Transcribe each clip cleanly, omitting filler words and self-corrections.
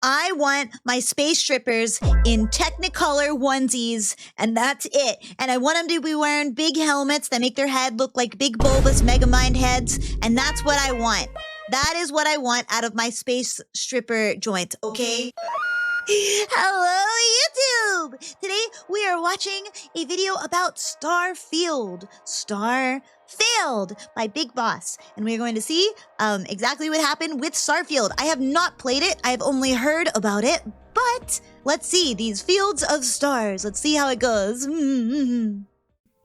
I want my space strippers in Technicolor onesies, and that's it. And I want them to be wearing big helmets that make their head look like big bulbous Megamind heads, and that's what I want. That is what I want out of my space stripper joint, okay? Hello, YouTube! Today we are watching a video about Starfield. StarFAILED by Big Boss. And we're going to see exactly what happened with Starfield. I have not played it. I have only heard about it. But let's see these fields of stars. Let's see how it goes.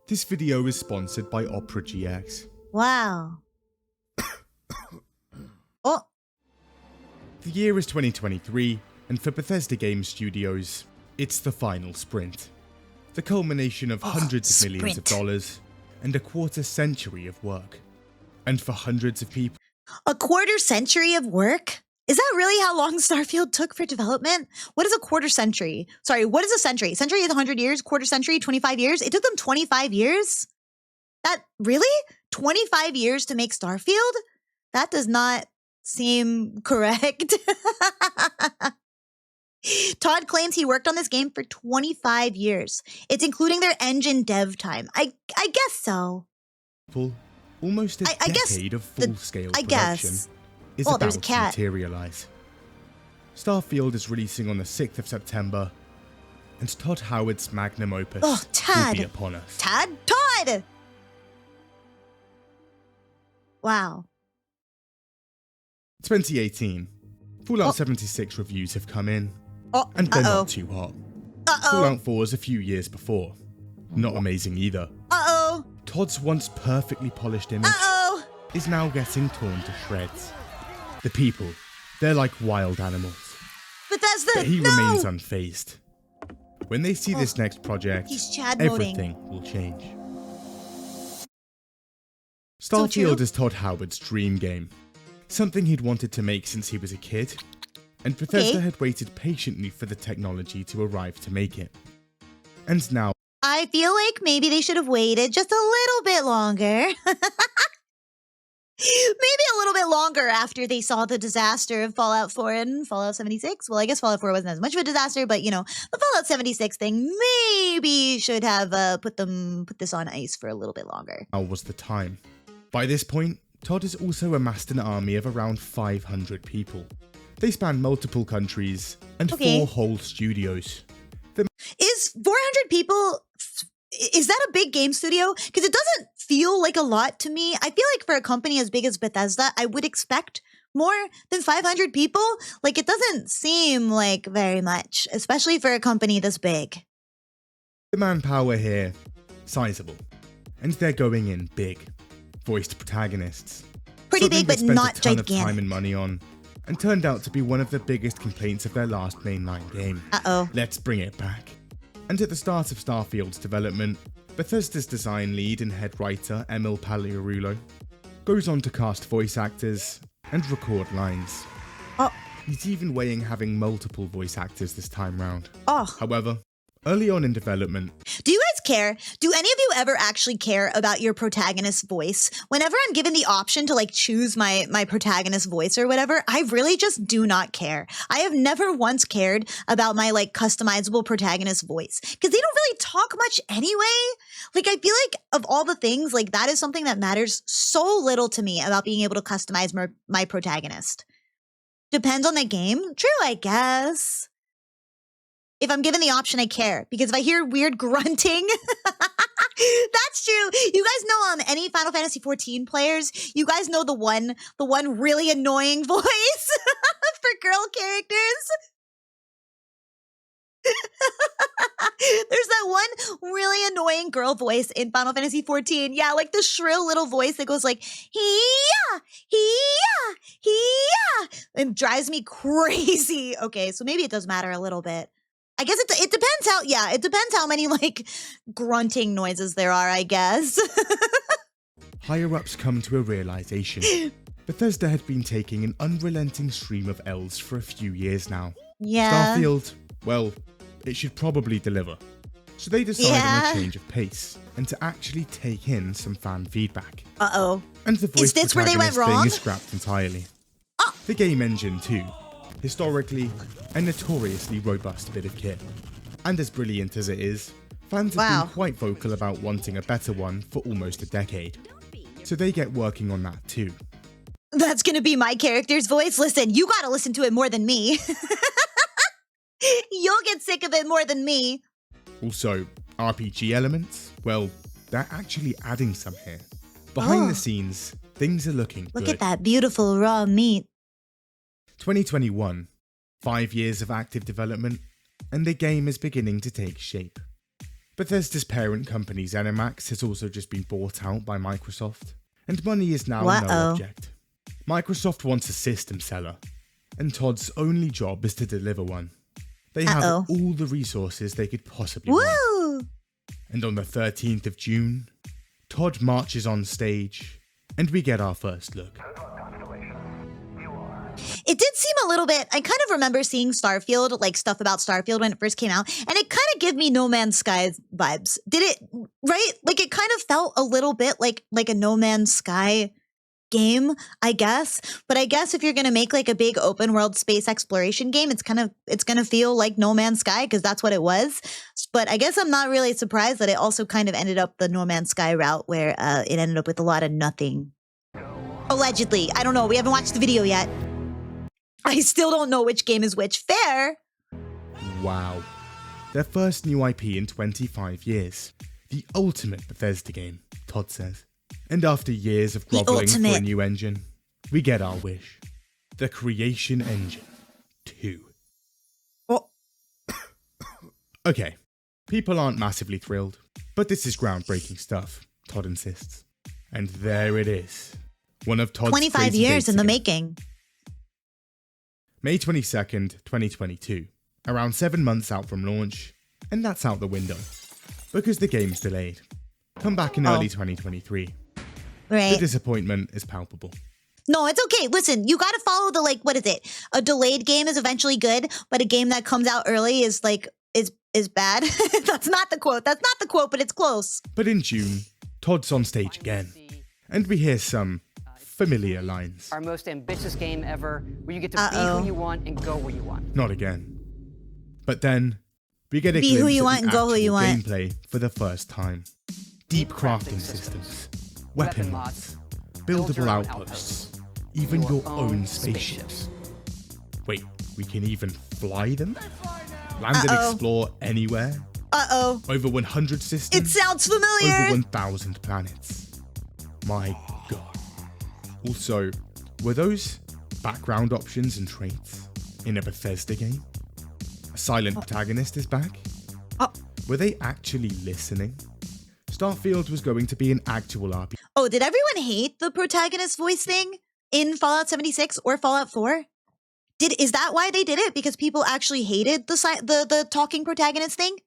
This video is sponsored by Opera GX. Wow. Oh. The year is 2023, and for Bethesda Game Studios, it's the final sprint. The culmination of hundreds of millions of dollars and a quarter century of work. And for hundreds of people... A quarter century of work? Is that really how long Starfield took for development? What is a quarter century? Sorry, what is a century? Century is 100 years, quarter century, 25 years? It took them 25 years? That, really? 25 years to make Starfield? That does not seem correct. Todd claims he worked on this game for 25 years. It's including their engine dev time. I guess so. Almost a decade of full-scale production is about to materialize. Starfield is releasing on the 6th of September, and Todd Howard's magnum opus will be upon us. Todd! Wow. 2018. Fallout 76 reviews have come in, and they're not too hot. Fallout 4 was a few years before. Not amazing either. Todd's once perfectly polished image is now getting torn to shreds. The people, they're like wild animals. Bethesda, but he remains unfazed. When they see this next project, everything will change. Starfield is Todd Howard's dream game. Something he'd wanted to make since he was a kid, and Bethesda had waited patiently for the technology to arrive to make it. And now... I feel like maybe they should have waited just a little bit longer. Maybe a little bit longer after they saw the disaster of Fallout 4 and Fallout 76. Well, I guess Fallout 4 wasn't as much of a disaster, but, you know, the Fallout 76 thing maybe should have put this on ice for a little bit longer. Now was the time. By this point, Todd has also amassed an army of around 500 people. They span multiple countries and 4 whole studios. Is 400 people... Is that a big game studio? Because it doesn't feel like a lot to me. I feel like for a company as big as Bethesda, I would expect more than 500 people. Like, it doesn't seem like very much, especially for a company this big. The manpower here, sizable. And they're going in big. Voiced protagonists. Pretty big, but not gigantic. Something they spent a ton of time and money on, and turned out to be one of the biggest complaints of their last mainline game. Let's bring it back. And at the start of Starfield's development, Bethesda's design lead and head writer Emil Paliarulo goes on to cast voice actors and record lines. He's even weighing having multiple voice actors this time round. However, early on in development... Do you guys care? Do any of you ever actually care about your protagonist's voice? Whenever I'm given the option to like choose my protagonist's voice or whatever, I really just do not care. I have never once cared about my like customizable protagonist's voice because they don't really talk much anyway. Like I feel like of all the things, like that is something that matters so little to me about being able to customize my protagonist. Depends on the game. True, I guess. If I'm given the option, I care. Because if I hear weird grunting, that's true. You guys know any Final Fantasy 14 players, you guys know the one really annoying voice for girl characters. There's that one really annoying girl voice in Final Fantasy 14. Yeah, like the shrill little voice that goes like, hee-yah, hee-yah, hee-yah. It drives me crazy. Okay, so maybe it does matter a little bit. I guess it depends how many like grunting noises there are, I guess. Higher-ups come to a realization. Bethesda had been taking an unrelenting stream of L's for a few years now. Yeah. Starfield, well, it should probably deliver. So they decide on a change of pace and to actually take in some fan feedback. And the voice is this where they went wrong? thing is scrapped entirely. The game engine too. historically, a notoriously robust bit of kit. And as brilliant as it is, fans have been quite vocal about wanting a better one for almost a decade. So they get working on that too. That's gonna be my character's voice? Listen, you gotta listen to it more than me. You'll get sick of it more than me. Also, RPG elements? Well, they're actually adding some here. Behind the scenes, things are looking good. Look at that beautiful raw meat. 2021, 5 years of active development, and the game is beginning to take shape. Bethesda's parent company ZeniMax has also just been bought out by Microsoft, and money is now no object. Microsoft wants a system seller, and Todd's only job is to deliver one. They have all the resources they could possibly want. And on the 13th of June, Todd marches on stage, and we get our first look. It did seem a little bit, I kind of remember seeing Starfield, like stuff about Starfield when it first came out, and it kind of gave me No Man's Sky vibes. Did it, right? Like it kind of felt a little bit like a No Man's Sky game, I guess. But I guess if you're going to make like a big open world space exploration game, it's going to feel like No Man's Sky because that's what it was. But I guess I'm not really surprised that it also kind of ended up the No Man's Sky route where it ended up with a lot of nothing. Allegedly. I don't know. We haven't watched the video yet. I still don't know which game is which. Fair. Wow. Their first new IP in 25 years. The ultimate Bethesda game, Todd says. And after years of groveling for a new engine, we get our wish. The Creation Engine 2. Oh. Okay, people aren't massively thrilled, but this is groundbreaking stuff, Todd insists. And there it is. One of Todd's 25 years in the making. May 22nd, 2022. Around 7 months out from launch, and that's out the window. Because the game's delayed. Come back in early 2023. Right. The disappointment is palpable. No, it's okay. Listen, you gotta follow the, like, what is it? A delayed game is eventually good, but a game that comes out early is like, is bad. That's not the quote. That's not the quote, but it's close. But in June, Todd's on stage again. And we hear some familiar lines. Our most ambitious game ever, where you get to be who you want and go where you want. Not again. But then, we get a be glimpse who you of want the and go who you want. gameplay for the first time. Deep crafting systems, weapon mods, buildable outposts, even your own spaceships. Wait, we can even fly them? Land and explore anywhere? Over 100 systems? It sounds familiar! Over 1,000 planets. My god. Also, were those background options and traits in a Bethesda game? A silent protagonist is back? Were they actually listening? Starfield was going to be an actual RPG. Oh, did everyone hate the protagonist voice thing in Fallout 76 or Fallout 4? Is that why they did it? Because people actually hated the talking protagonist thing?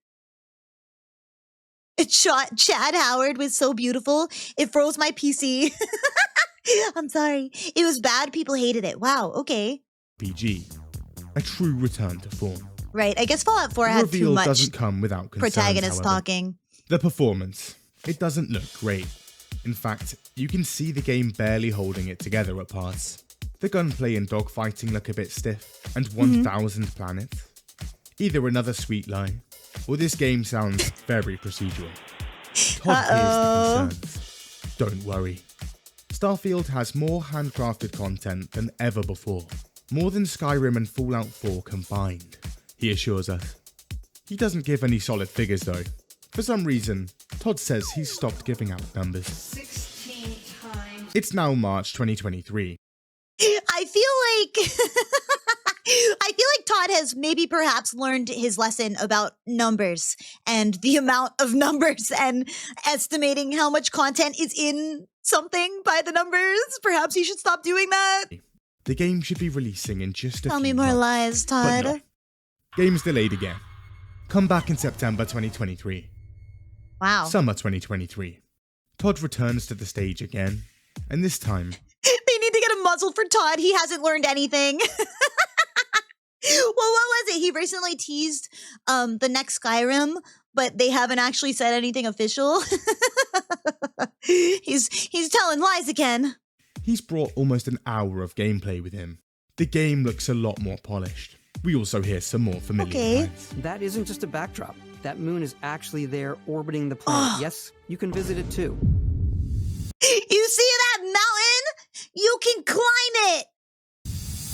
Chad Howard was so beautiful. It froze my PC. I'm sorry. It was bad. People hated it. Wow. Okay. RPG. A true return to form. Right. I guess Fallout 4 had too much doesn't come without concerns, protagonist however. talking. The performance. It doesn't look great. In fact, you can see the game barely holding it together at parts. The gunplay and dogfighting look a bit stiff, and 1,000 planets. Either another sweet lie, or this game sounds very procedural. Todd hears the concerns. Don't worry. Starfield has more handcrafted content than ever before. More than Skyrim and Fallout 4 combined, he assures us. He doesn't give any solid figures though. For some reason, Todd says he's stopped giving out numbers. 16 times. It's now March 2023. I feel like Todd has maybe perhaps learned his lesson about numbers and the amount of numbers and estimating how much content is in something by the numbers. Perhaps he should stop doing that. The game should be releasing in just a few Tell me more months, lies, Todd. but no. Game's delayed again. Come back in September 2023. Wow. Summer 2023. Todd returns to the stage again, and this time... They need to get a muzzle for Todd. He hasn't learned anything. Well, what was it? He recently teased the next Skyrim, but they haven't actually said anything official. He's telling lies again. He's brought almost an hour of gameplay with him, The game looks a lot more polished. We also hear some more familiar lines. That isn't just a backdrop. That moon is actually there orbiting the planet. Yes, you can visit it too. You see that mountain? You can climb it.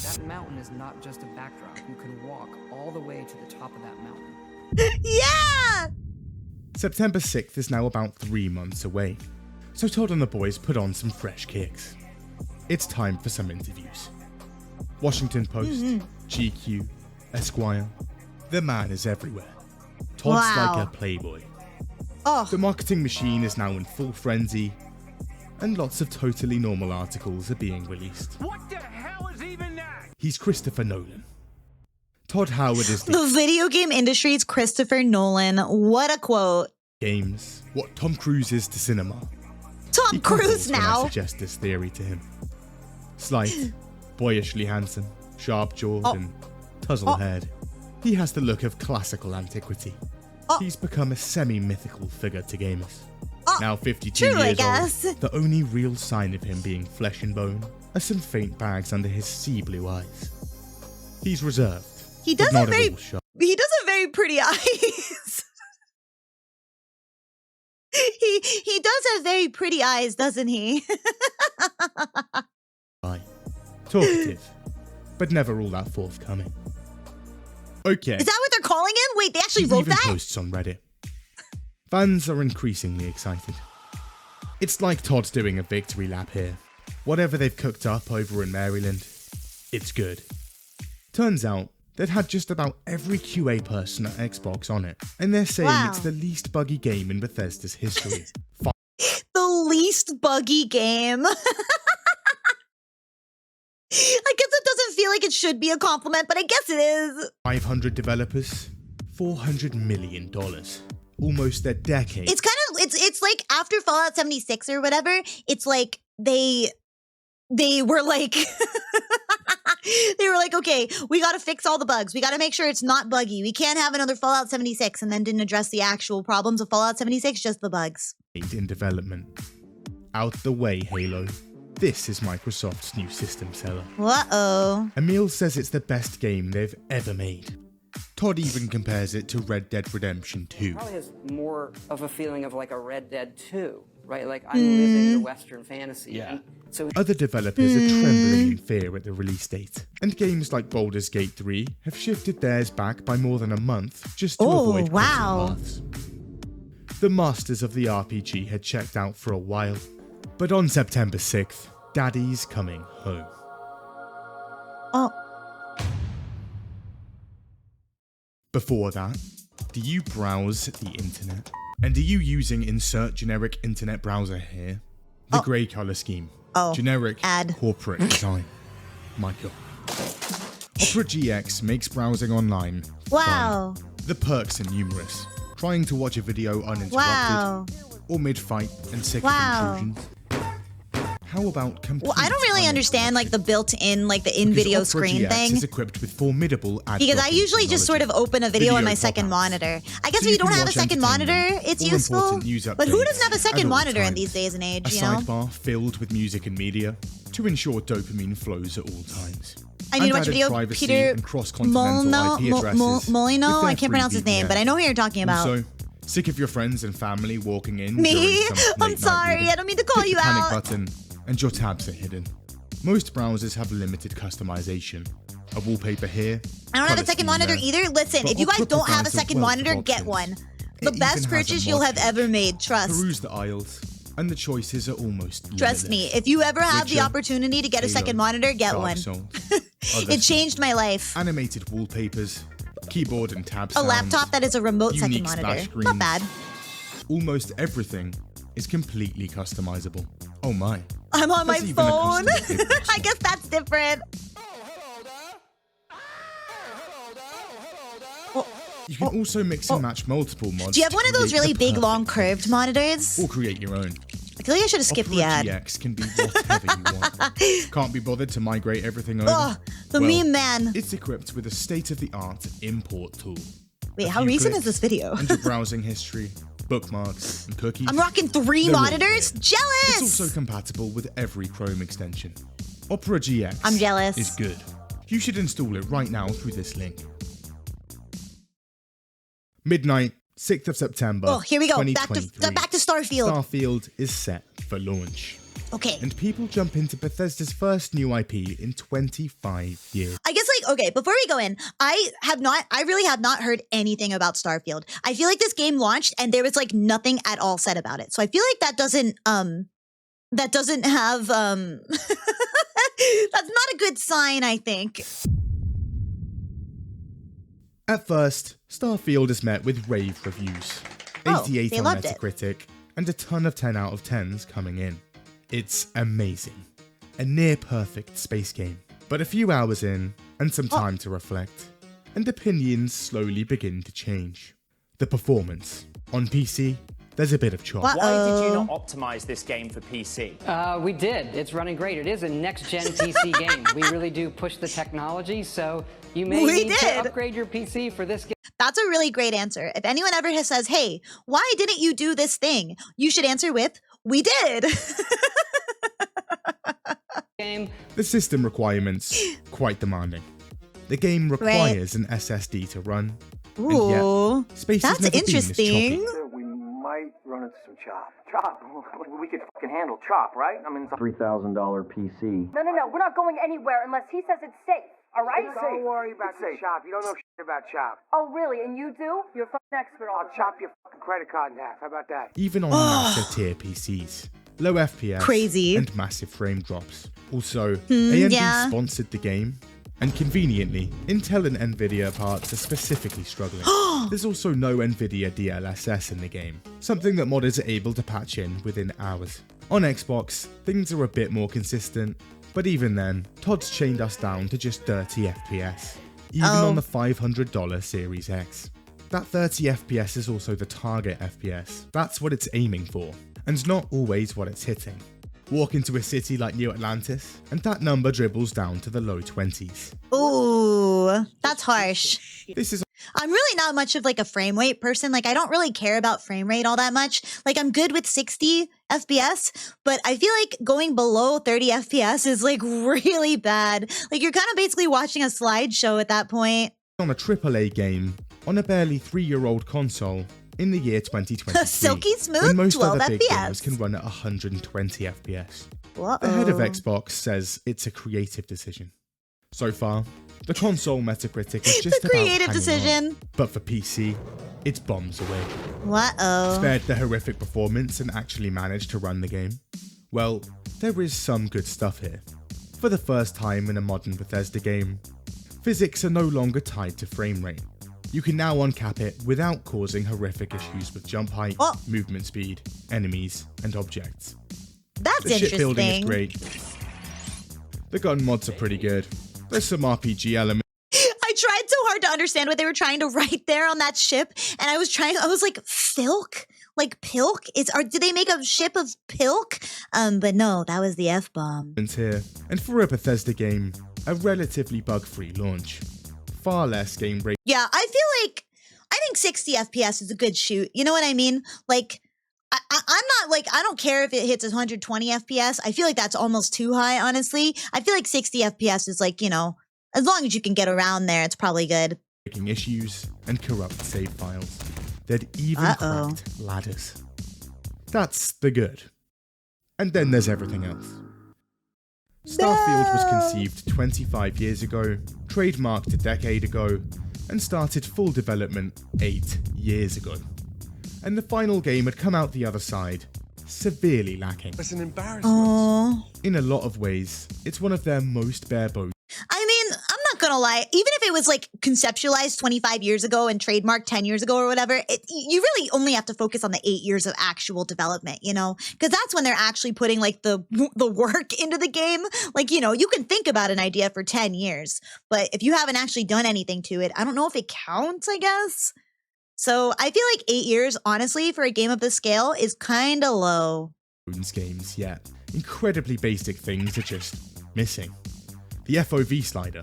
That mountain is not just a backdrop. You can walk all the way to the top of that mountain. Yeah! September 6th is now about 3 months away, so Todd and the boys put on some fresh kicks. It's time for some interviews. Washington Post, GQ, Esquire. The man is everywhere. Todd's like a playboy. The marketing machine is now in full frenzy, and lots of totally normal articles are being released. What the hell is even that? He's Christopher Nolan. Todd Howard is the video game industry's Christopher Nolan. What a quote. Games, what Tom Cruise is to cinema. Tom Cruise now. I suggest this theory to him. Slight, boyishly handsome, sharp-jawed and tousled-haired. He has the look of classical antiquity. He's become a semi-mythical figure to gamers. Now 52 years old, the only real sign of him being flesh and bone are some faint bags under his sea blue eyes. He's reserved. He does have very pretty eyes. he does have very pretty eyes, doesn't he? Talkative, but never all that forthcoming. Okay. Is that what they're calling him? Wait, they actually wrote even that? Posts on Reddit. Fans are increasingly excited. It's like Todd's doing a victory lap here. Whatever they've cooked up over in Maryland, it's good. Turns out, they'd had just about every QA person at Xbox on it, and they're saying it's the least buggy game in Bethesda's history. The least buggy game. I guess it doesn't feel like it should be a compliment, but I guess it is. 500 developers, $400 million. Almost a decade. It's kind of, it's like after Fallout 76 or whatever, it's like they were like, they were like, okay, we got to fix all the bugs. We got to make sure it's not buggy. We can't have another Fallout 76, and then didn't address the actual problems of Fallout 76, just the bugs. In development. Out the way, Halo. This is Microsoft's new system seller. Uh-oh. Emil says it's the best game they've ever made. Todd even compares it to Red Dead Redemption 2. It probably has more of a feeling of like a Red Dead 2, right? Like I'm living the Western fantasy. Yeah. So other developers are trembling in fear at the release date, and games like Baldur's Gate 3 have shifted theirs back by more than a month just to avoid crossing paths. The masters of the RPG had checked out for a while, but on September 6th, Daddy's coming home. Before that, do you browse the internet? And are you using insert generic internet browser here? The grey colour scheme. Generic corporate design. My God. Opera GX makes browsing online fun. The perks are numerous. Trying to watch a video uninterrupted, or mid-fight and sick of intrusions. How about complete I don't really understand like the built-in, like the in-video screen GX thing. Is equipped with formidable because I usually just sort of open a video on my second monitor. I guess if you don't have a second monitor, it's useful. But who doesn't have a second monitor in these days and age, you know? A sidebar filled with music and media to ensure dopamine flows at all times. I need to watch a video. Peter Molino? I can't pronounce his name, but I know who you're talking about. Also, sick of your friends and family walking in. Me? I'm sorry. I don't mean to call you out. Panic button. And your tabs are hidden. Most browsers have limited customization. A wallpaper here. I don't have a second monitor either. Listen, if you guys don't have a second monitor, get one. The best purchase you'll have ever made, trust. Peruse the aisles, and the choices are almost limitless. Trust me, if you ever have the opportunity to get a second monitor, get one. It changed my life. Animated wallpapers, keyboard and tab sounds. A laptop that is a remote second monitor. Not bad. Almost everything is completely customizable. Oh my. I'm on my phone. I guess that's different. You can also mix and match multiple mods. Do you have one of those really big, long, curved monitors? Or create your own. I feel like I should have skipped the ad. GX can be whatever you want. Can't be bothered to migrate everything over? The meme man. It's equipped with a state-of-the-art import tool. Wait, how recent is this video? Into browsing history, bookmarks, and cookies. I'm rocking 3 monitors? Jealous! It's also compatible with every Chrome extension. Opera GX I'm jealous. is good. You should install it right now through this link. Midnight, 6th of September. Oh, here we go. Back to Starfield. Starfield is set for launch. Okay. And people jump into Bethesda's first new IP in 25 years. I guess, like, okay, before we go in, I really have not heard anything about Starfield. I feel like this game launched and there was like nothing at all said about it. So I feel like that doesn't have, that's not a good sign, I think. At first, Starfield is met with rave reviews. 88 they on loved Metacritic, and a ton of 10 out of 10s coming in. It's amazing. A near-perfect space game. But a few hours in, and some time to reflect, and opinions slowly begin to change. The performance. On PC, there's a bit of chop. Why did you not optimize this game for PC? We did. It's running great. It is a next-gen PC game. We really do push the technology, so you may need to upgrade your PC for this game. That's a really great answer. If anyone ever says, hey, why didn't you do this thing? You should answer with, we did. The system requirements, quite demanding. The game requires an SSD to run. Ooh, and yet, space that's has never interesting. been this choppy. We might run into some chop. Chop? We could fucking handle chop, right? I mean, it's a $3,000 PC. No, we're not going anywhere unless he says it's safe, all right? Don't worry about the chop. You don't know shit about chop. Oh, really? And you do? You're a fucking expert on I'll chop your fucking credit card in half. How about that? Even on massive tier PCs. Low FPS Crazy. and massive frame drops. Also, AMD yeah. sponsored the game, and conveniently, Intel and Nvidia parts are specifically struggling. There's also no Nvidia DLSS in the game, something that modders are able to patch in within hours. On Xbox, things are a bit more consistent, but even then, Todd's chained us down to just 30 FPS, even on the $500 Series X. That 30 FPS is also the target FPS. That's what it's aiming for, and not always what it's hitting. Walk into a city like New Atlantis, and that number dribbles down to the low 20s. Ooh, that's harsh. This is I'm really not much of like a frame rate person. Like I don't really care about frame rate all that much. Like I'm good with 60 FPS, but I feel like going below 30 FPS is like really bad. Like you're kind of basically watching a slideshow at that point. on a AAA game on a barely 3-year-old console in the year 2023. Silky smooth when most 12 other big FPS. games can run at 120 FPS. Uh-oh. The head of Xbox says it's a creative decision. So far, the console Metacritic is just The about creative hanging decision. on. But for PC, it's bombs away. Uh-oh. Spared the horrific performance and actually managed to run the game? Well, there is some good stuff here. For the first time in a modern Bethesda game, physics are no longer tied to frame rate. You can now uncap it without causing horrific issues with jump height, movement speed, enemies, and objects. That's The shipbuilding is interesting. great. The gun mods are pretty good. There's some RPG elements. I tried so hard to understand what they were trying to write there on that ship, and I was like, Filk? Like Pilk? Did they make a ship of Pilk? But no, that was the F-bomb. Here, and for a Bethesda game, a relatively bug-free launch. Far less game break. Yeah, I think 60 FPS is a good shoot. You know what I mean? Like, I'm not like, I don't care if it hits 120 FPS. I feel like that's almost too high, honestly. I feel like 60 FPS is like, you know, as long as you can get around there, it's probably good. Breaking issues and corrupt save files. They'd even cracked ladders. That's the good. And then there's everything else. Starfield was conceived 25 years ago, trademarked a decade ago, and started full development 8 years ago. And the final game had come out the other side, severely lacking. It's an embarrassment. Oh. In a lot of ways, it's one of their most bare bones. I mean, I'm not gonna lie. Even if it was like conceptualized 25 years ago and trademarked 10 years ago or whatever, you really only have to focus on the 8 years of actual development, you know? Because that's when they're actually putting like the work into the game. Like, you know, you can think about an idea for 10 years, but if you haven't actually done anything to it, I don't know if it counts, I guess. So I feel like 8 years, honestly, for a game of this scale is kind of low. Games, yet incredibly basic things are just missing. The FOV slider.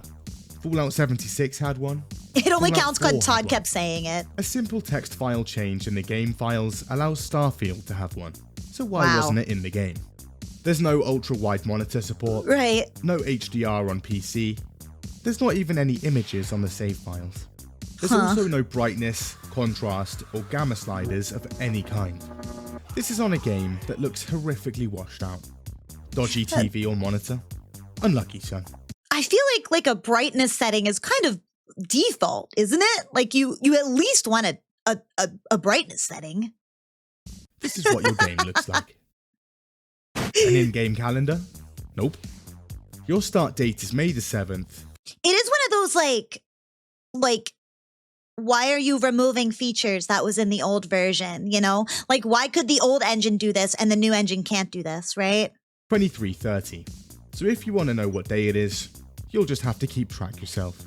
Fallout 76 had one. It only Fallout counts 4 because had Todd one. kept saying it. A simple text file change in the game files allows Starfield to have one. So why Wow. wasn't it in the game? There's no ultra-wide monitor support. Right. No HDR on PC. There's not even any images on the save files. There's also no brightness, contrast, or gamma sliders of any kind. This is on a game that looks horrifically washed out. Dodgy TV or monitor? Unlucky, son. I feel like a brightness setting is kind of default, isn't it? Like you at least want a brightness setting. This is what your game looks like. An in-game calendar? Nope. Your start date is May the 7th. It is one of those like, why are you removing features that was in the old version, you know? Like, why could the old engine do this and the new engine can't do this, right? 2330. So if you want to know what day it is, you'll just have to keep track yourself.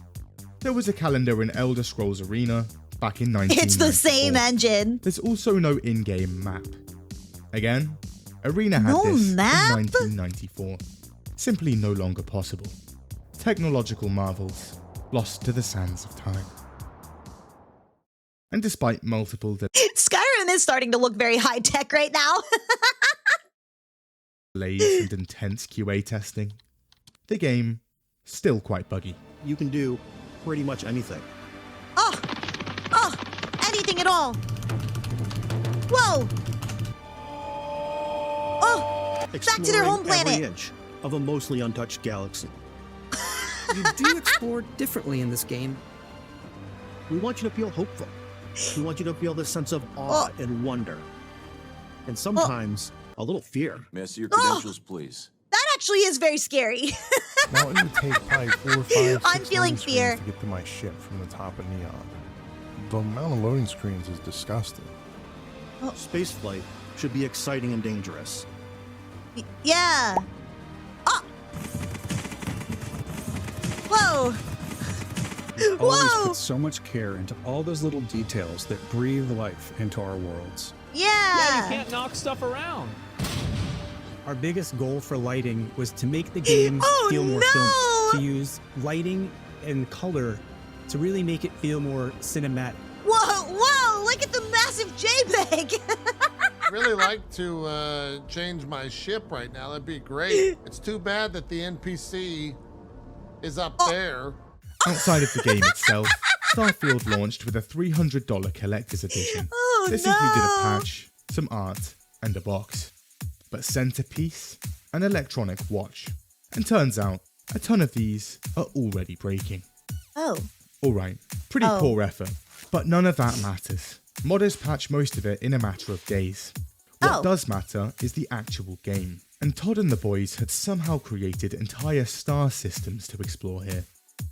There was a calendar in Elder Scrolls Arena back in 1994. It's the same engine. There's also no in-game map. Again, Arena had No this map? in 1994. Simply no longer possible. Technological marvels lost to the sands of time. And despite multiple Skyrim is starting to look very high-tech right now. delays and intense QA testing, the game still quite buggy. You can do pretty much anything. Oh, anything at all. Whoa. Oh, back to their home Exploring every planet. inch of a mostly untouched galaxy. You do explore differently in this game. We want you to feel hopeful. We want you to feel this sense of awe and wonder. And sometimes a little fear. May I see your credentials, please? That actually is very scary. Now it would take probably 4 or 5, I'm 6 feeling loading fear. screens to get to my ship from the top of Neon. The amount of loading screens is disgusting. Spaceflight should be exciting and dangerous. Yeah. Oh. Whoa. We always Whoa. put so much care into all those little details that breathe life into our worlds. Yeah. You can't knock stuff around. Our biggest goal for lighting was to make the game feel more no. filmic, to use lighting and color to really make it feel more cinematic. Whoa, look at the massive JPEG. I'd really like to change my ship right now. That'd be great. It's too bad that the NPC is up there. Outside of the game itself, Starfield launched with a $300 collector's edition. This included a patch, some art, and a box. But centerpiece, an electronic watch. And turns out, a ton of these are already breaking. Oh. Alright, pretty poor effort, but none of that matters. Modders patch most of it in a matter of days. What does matter is the actual game. And Todd and the boys had somehow created entire star systems to explore here.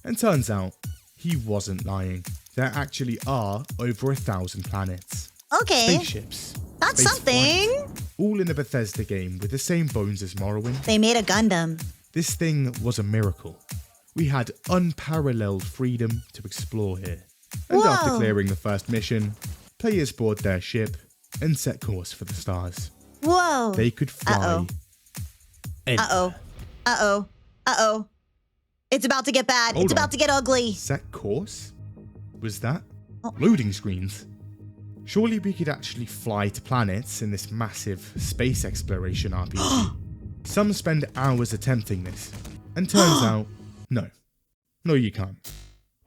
And turns out, he wasn't lying. There actually are over 1,000 planets. Okay. Spaceships. That's space something. flight, all in a Bethesda game with the same bones as Morrowind. They made a Gundam. This thing was a miracle. We had unparalleled freedom to explore here. And after clearing the first mission, players board their ship and set course for the stars. Whoa. They could fly. Uh-oh. It's about to get bad. Hold it's about on. to get ugly. Set course? Was that? Loading screens? Surely we could actually fly to planets in this massive space exploration RPG. Some spend hours attempting this, and turns out, no. No, you can't.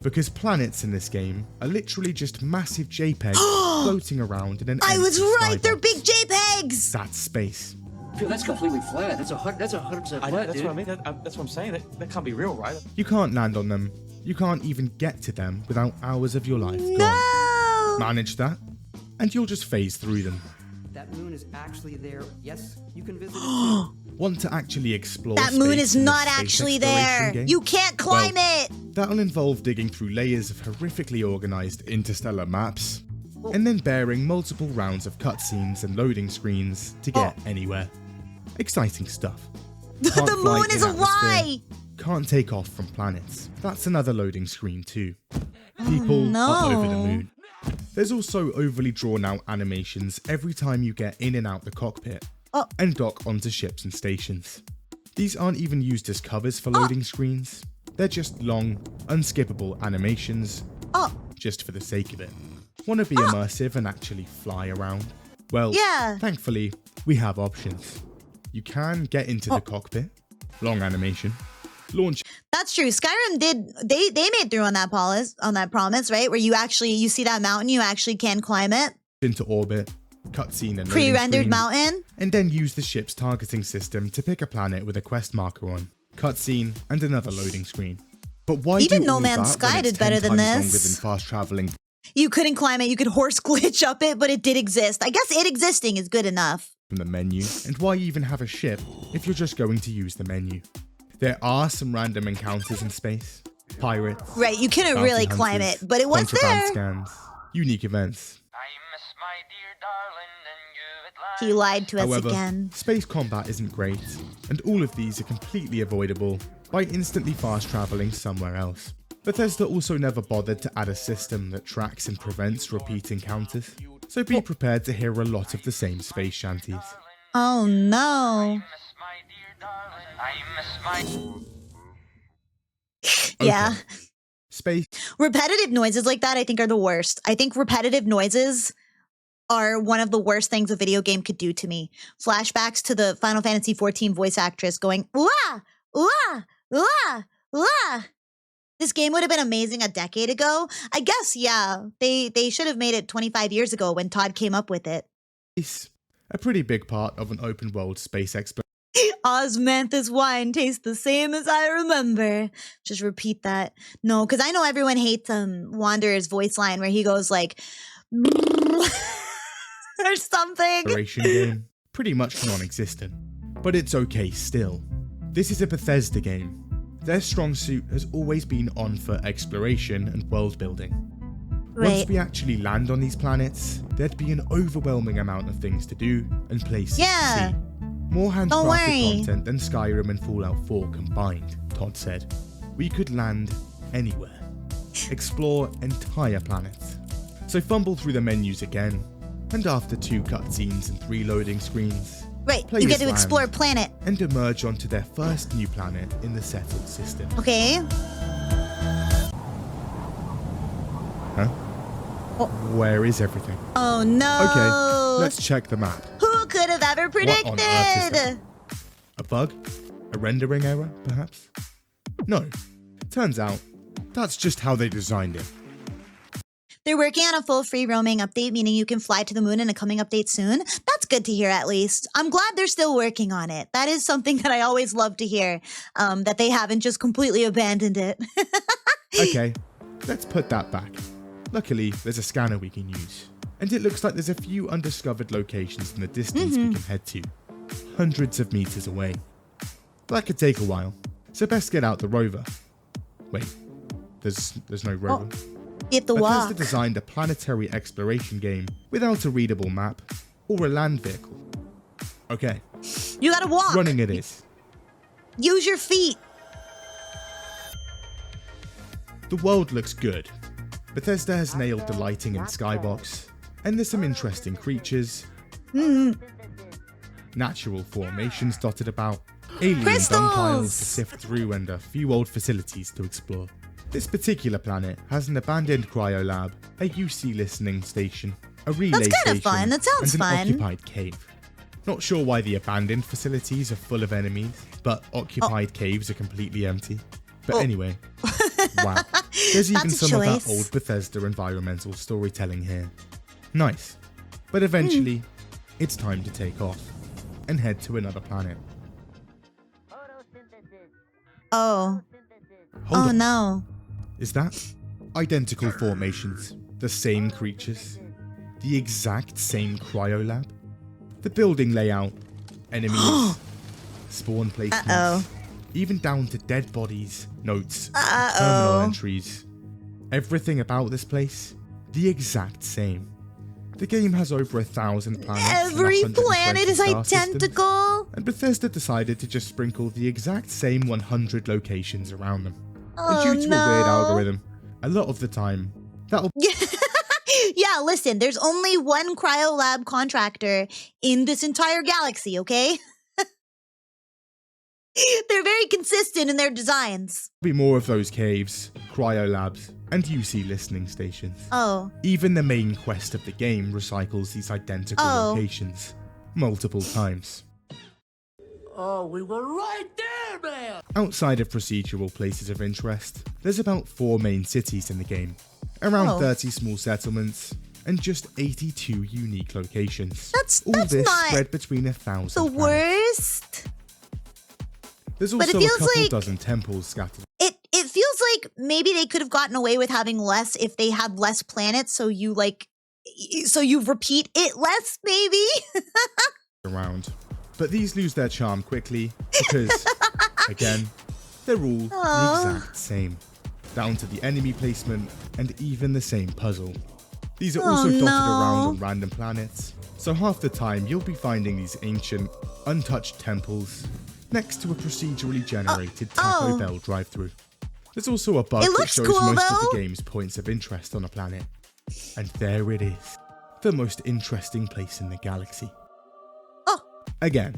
Because planets in this game are literally just massive JPEGs floating around in an I was empty right, they're skybox. big JPEGs! That's space. That's completely flat. That's 100% flat, That's dude. what I mean. That's what I'm saying. That can't be real, right? You can't land on them. You can't even get to them without hours of your life gone. No! Manage that, and you'll just phase through them. That moon is actually there. Yes, you can visit it too. Want to actually explore That moon space is in this not space actually exploration there. game? You can't climb it. That'll involve digging through layers of horrifically organized interstellar maps, and then bearing multiple rounds of cutscenes and loading screens to get anywhere. Exciting stuff. Can't The fly moon in is a atmosphere, lie. Can't take off from planets. That's another loading screen too. People are over the moon. There's also overly drawn out animations every time you get in and out the cockpit and dock onto ships and stations. These aren't even used as covers for loading screens. They're just long, unskippable animations just for the sake of it. Want to be immersive and actually fly around? Well, thankfully, we have options. You can get into the cockpit, long animation, launch. That's true. Skyrim they made through on that promise, right? Where you see that mountain, you actually can climb it. Into orbit, cutscene and pre-rendered mountain, and then use the ship's targeting system to pick a planet with a quest marker on, cutscene, and another loading screen. But why even do No all Man's that when Sky it's did better 10 than times this? longer than fast traveling? You couldn't climb it. You could horse glitch up it, but it did exist. I guess it existing is good enough. From the menu, and why even have a ship if you're just going to use the menu? There are some random encounters in space, pirates. Right, you couldn't really climb it, but it was there. Scans, unique events. He lied to us However, again. Space combat isn't great, and all of these are completely avoidable by instantly fast traveling somewhere else. Bethesda also never bothered to add a system that tracks and prevents repeat encounters, so be prepared to hear a lot of the same space shanties. Oh no. Yeah. Okay. Space. Repetitive noises like that I think are the worst. I think repetitive noises are one of the worst things a video game could do to me. Flashbacks to the Final Fantasy XIV voice actress going, "Wah, wah, wah, wah." This game would have been amazing a decade ago. I guess, yeah, they should have made it 25 years ago when Todd came up with it. It's a pretty big part of an open world space exploration. Osmanthus wine tastes the same as I remember. Just repeat that. No, because I know everyone hates Wanderer's voice line where he goes like, or something. Game, pretty much non-existent, but it's okay still. This is a Bethesda game. Their strong suit has always been on for exploration and world building. Right. Once we actually land on these planets, there'd be an overwhelming amount of things to do and places to see. More handcrafted content than Skyrim and Fallout 4 combined, Todd said. We could land anywhere. Explore entire planets. So fumble through the menus again, and after 2 cutscenes and 3 loading screens, right, you get to explore a planet. And emerge onto their first new planet in the settled system. Okay. Huh? Oh. Where is everything? Oh no. Okay, let's check the map. Who could have ever predicted? What on earth is that? A bug? A rendering error, perhaps? No. Turns out, that's just how they designed it. They're working on a full free roaming update, meaning you can fly to the moon in a coming update soon. That's good to hear, at least. I'm glad they're still working on it. That is something that I always love to hear, that they haven't just completely abandoned it. Okay, let's put that back. Luckily, there's a scanner we can use. And it looks like there's a few undiscovered locations in the distance we can head to. Hundreds of meters away. That could take a while, so best get out the rover. Wait, there's no rover. You have to Bethesda walk. designed a planetary exploration game without a readable map or a land vehicle. Okay. You gotta walk. Running it is. Use your feet. The world looks good. Bethesda has nailed the lighting and skybox, and there's some interesting creatures, natural formations dotted about, alien dung piles to sift through, and a few old facilities to explore. This particular planet has an abandoned cryolab, a UC listening station, a relay That's kind of station, fun. That sounds and an fun. occupied cave. Not sure why the abandoned facilities are full of enemies, but occupied caves are completely empty. But anyway, wow. There's even some of that old Bethesda environmental storytelling here. Nice. But eventually, it's time to take off and head to another planet. Oh. Hold on. No. Is that identical formations, the same creatures, the exact same cryolab, the building layout, enemies, spawn placements, even down to dead bodies, notes, terminal entries. Everything about this place, the exact same. The game has over 1,000 planets. Every and 120 planet is star systems, identical. and Bethesda decided to just sprinkle the exact same 100 locations around them. Oh, And due to a weird algorithm, a lot of the time, that'll Yeah, listen, there's only one cryolab contractor in this entire galaxy, okay? They're very consistent in their designs. be more of those caves, cryolabs, and UC listening stations. Oh. Even the main quest of the game recycles these identical locations multiple times. Oh, we were right there, man! Outside of procedural places of interest, there's about 4 main cities in the game, around 30 small settlements, and just 82 unique locations. That's All this not spread between 1,000 the planets. worst. There's But it also a feels couple like- dozen temples scattered. It feels like maybe they could have gotten away with having less if they had less planets, so you repeat it less, maybe. around. But these lose their charm quickly because, again, they're all the exact same, down to the enemy placement and even the same puzzle. These are also dotted around on random planets, so half the time you'll be finding these ancient, untouched temples next to a procedurally generated Taco Bell drive-thru. There's also a bug that shows most of the game's points of interest on a planet. And there it is, the most interesting place in the galaxy. Again,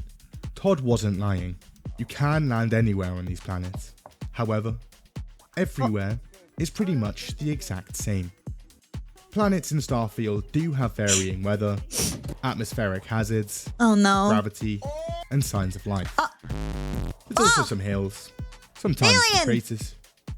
Todd wasn't lying. You can land anywhere on these planets. However, everywhere is pretty much the exact same. Planets in Starfield do have varying weather, atmospheric hazards, gravity, and signs of life. There's also some hills, sometimes some craters,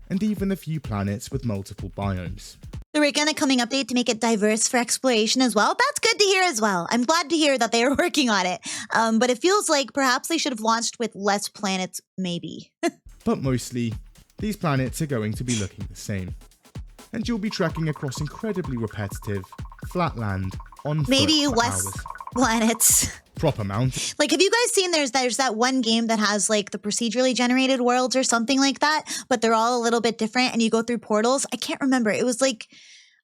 and even a few planets with multiple biomes. They're working on a coming update to make it diverse for exploration as well. That's good to hear as well. I'm glad to hear that they are working on it. But it feels like perhaps they should have launched with less planets, maybe. But mostly, these planets are going to be looking the same. And you'll be trekking across incredibly repetitive, flat land on foot Maybe for less hours. planets. Proper mountains. Like, have you guys seen there's that one game that has like the procedurally generated worlds or something like that, but they're all a little bit different and you go through portals? I can't remember. It was like,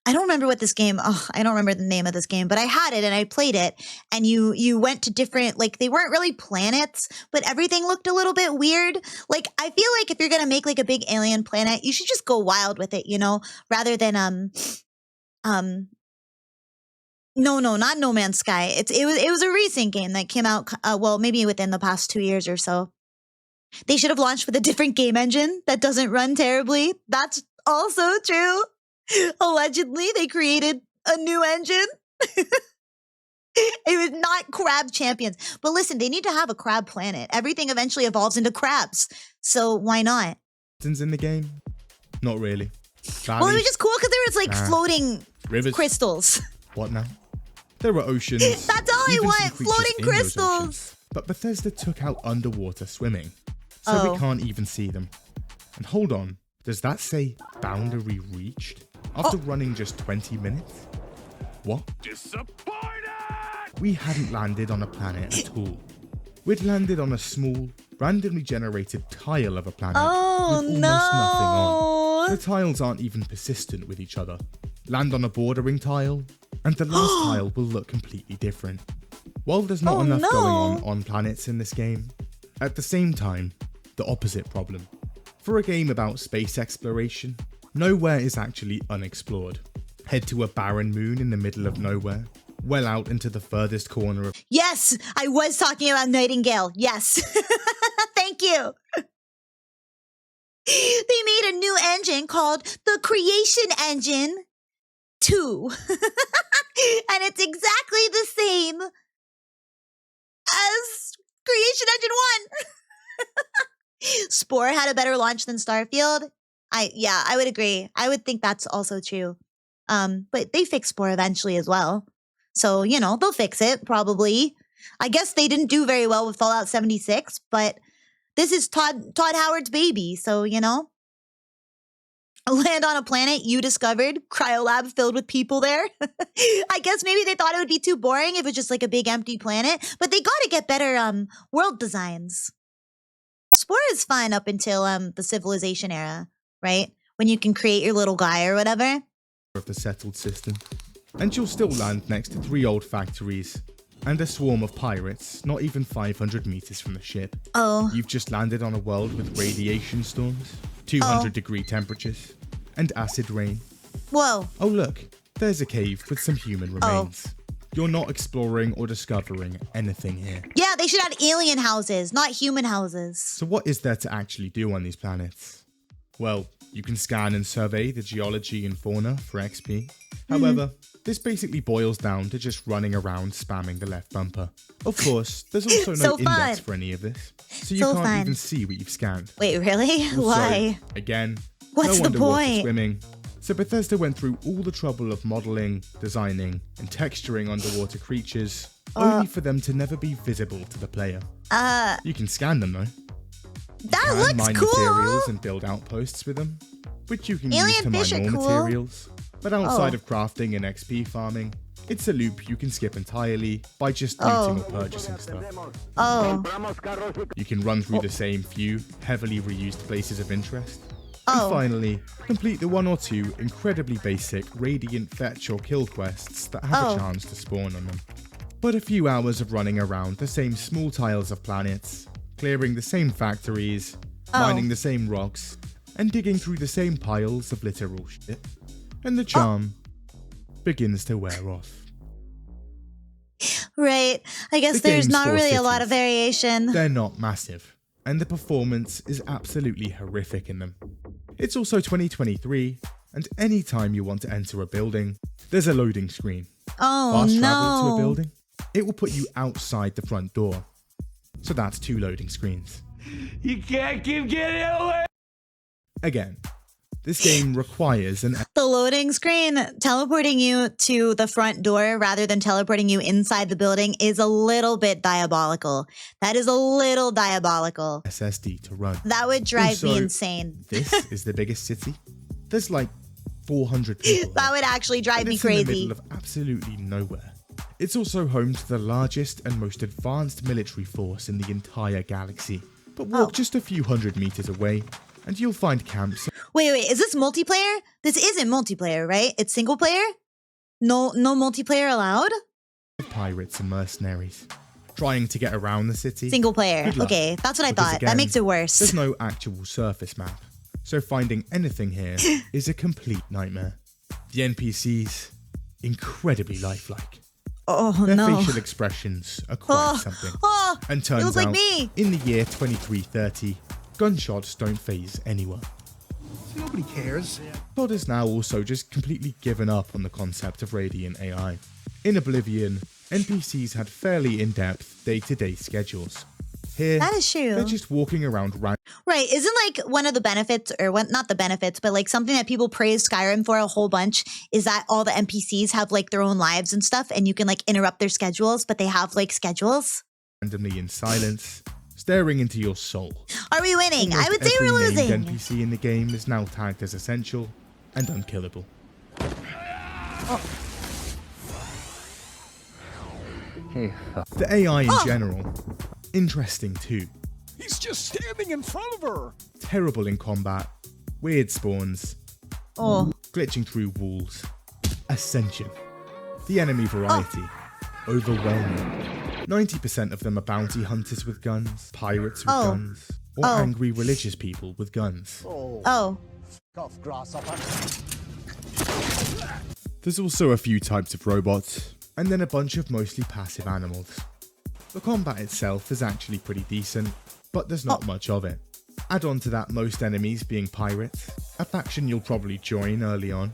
I don't remember what this game, I don't remember the name of this game, but I had it and I played it and you went to different, like they weren't really planets, but everything looked a little bit weird. Like, I feel like if you're going to make like a big alien planet, you should just go wild with it, you know, rather than, no, not No Man's Sky. It was a recent game that came out, well, maybe within the past 2 years or so. They should have launched with a different game engine that doesn't run terribly. That's also true. Allegedly, they created a new engine. It was not Crab Champions. But listen, they need to have a crab planet. Everything eventually evolves into crabs. So why not? In the game? Not really. Well, it was just cool because there was like floating rivers, crystals. What now? There were oceans. That's all I even want, some creatures floating in those crystals. oceans. But Bethesda took out underwater swimming, so we can't even see them. And hold on, does that say boundary reached? After running just 20 minutes? What? Disappointed! We hadn't landed on a planet at all. We'd landed on a small, randomly generated tile of a planet with almost nothing on. The tiles aren't even persistent with each other. Land on a bordering tile, and the last tile will look completely different. While there's not enough going on planets in this game, at the same time, the opposite problem. For a game about space exploration, nowhere is actually unexplored. Head to a barren moon in the middle of nowhere, well out into the furthest corner of— Yes, I was talking about Nightingale. Yes. Thank you. They made a new engine called the Creation Engine 2. And it's exactly the same as Creation Engine 1. Spore had a better launch than Starfield. I would agree. I would think that's also true. But they fixed Spore eventually as well. So, you know, they'll fix it probably. I guess they didn't do very well with Fallout 76, but this is Todd Howard's baby, so, you know. Land on a planet you discovered, cryolab filled with people there. I guess maybe they thought it would be too boring if it was just like a big empty planet, but they got to get better world designs. Spore is fun up until the civilization era, right? When you can create your little guy or whatever. Of the settled system. And you'll still land next to 3 old factories and a swarm of pirates not even 500 meters from the ship. You've just landed on a world with radiation storms, 200-degree temperatures, and acid rain. Whoa. Oh look, there's a cave with some human remains. You're not exploring or discovering anything here. Yeah, they should have alien houses, not human houses. So what is there to actually do on these planets? Well, you can scan and survey the geology and fauna for XP. However, this basically boils down to just running around spamming the left bumper. Of course, there's also no index for any of this, so you can't even see what you've scanned. Wait, really? Also, why? Again, What's no the underwater point? swimming. So Bethesda went through all the trouble of modeling, designing, and texturing underwater creatures, only for them to never be visible to the player. You can scan them though. That looks mine cool. materials and build outposts with them, which you can use to mine more materials. But outside of crafting and XP farming, it's a loop you can skip entirely by just looting or purchasing stuff. You can run through the same few heavily reused places of interest. And finally, complete the 1 or 2 incredibly basic Radiant fetch or kill quests that have a chance to spawn on them. But a few hours of running around the same small tiles of planets, clearing the same factories, mining the same rocks, and digging through the same piles of literal shit, and the charm begins to wear off. Right. I guess there's not really a lot of variation. They're not massive, and the performance is absolutely horrific in them. It's also 2023, and anytime you want to enter a building, there's a loading screen. Fast travel to a building, it will put you outside the front door. So that's 2 loading screens. You can't keep getting away. Again, this game requires an... The loading screen teleporting you to the front door rather than teleporting you inside the building is a little bit diabolical. That is a little diabolical. SSD to run. That would drive me insane. This is the biggest city. There's like 400 people. That would actually drive me crazy. In the middle of absolutely nowhere. It's also home to the largest and most advanced military force in the entire galaxy. But walk just a few hundred meters away, and you'll find camps. Wait, is this multiplayer? This isn't multiplayer, right? It's single player? No multiplayer allowed? Pirates and mercenaries trying to get around the city. Single player. Okay, that's what I thought. Again, that makes it worse. There's no actual surface map, so finding anything here is a complete nightmare. The NPCs, incredibly lifelike. Their facial expressions are quite something. And turns out, in the year 2330, gunshots don't faze anyone. Nobody cares. Todd has now also just completely given up on the concept of Radiant AI. In Oblivion, NPCs had fairly in-depth day-to-day schedules. Here, that is true. They're just walking around Right, isn't like one of the benefits, or not the benefits, but like something that people praise Skyrim for a whole bunch is that all the NPCs have like their own lives and stuff, and you can like interrupt their schedules, but they have like schedules. Randomly in silence, staring into your soul. Are we winning? Almost I would say we're losing. Every named NPC in the game is now tagged as essential and unkillable. The AI in general, interesting too. He's just standing in front of her. Terrible in combat, weird spawns, glitching through walls. Ascension. The enemy variety, overwhelming. 90% of them are bounty hunters with guns, pirates with guns, or angry religious people with guns. There's also a few types of robots, and then a bunch of mostly passive animals. The combat itself is actually pretty decent, but there's not much of it. Add on to that most enemies being pirates, a faction you'll probably join early on,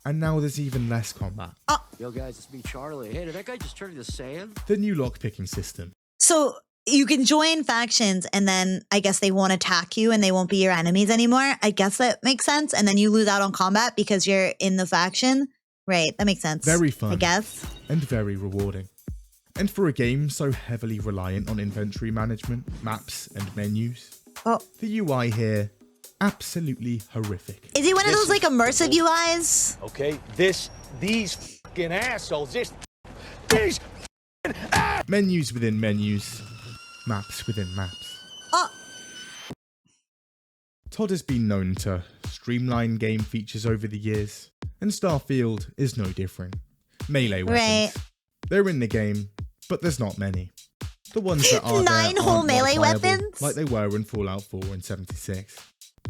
and now there's even less combat. Yo guys, it's me, Charlie. Hey, did that guy just turn into sand? The new lockpicking system. So you can join factions and then I guess they won't attack you and they won't be your enemies anymore. I guess that makes sense. And then you lose out on combat because you're in the faction. Right, that makes sense. Very fun. I guess. And very rewarding. And for a game so heavily reliant on inventory management, maps, and menus, the UI here, absolutely horrific. Is it one of those like immersive UIs? Okay, these fucking assholes, these menus within menus, maps within maps. Todd has been known to streamline game features over the years, and Starfield is no different. Melee weapons. They're in the game, but there's not many. The ones that are 9 whole melee weapons? Like they were in Fallout 4 and 76.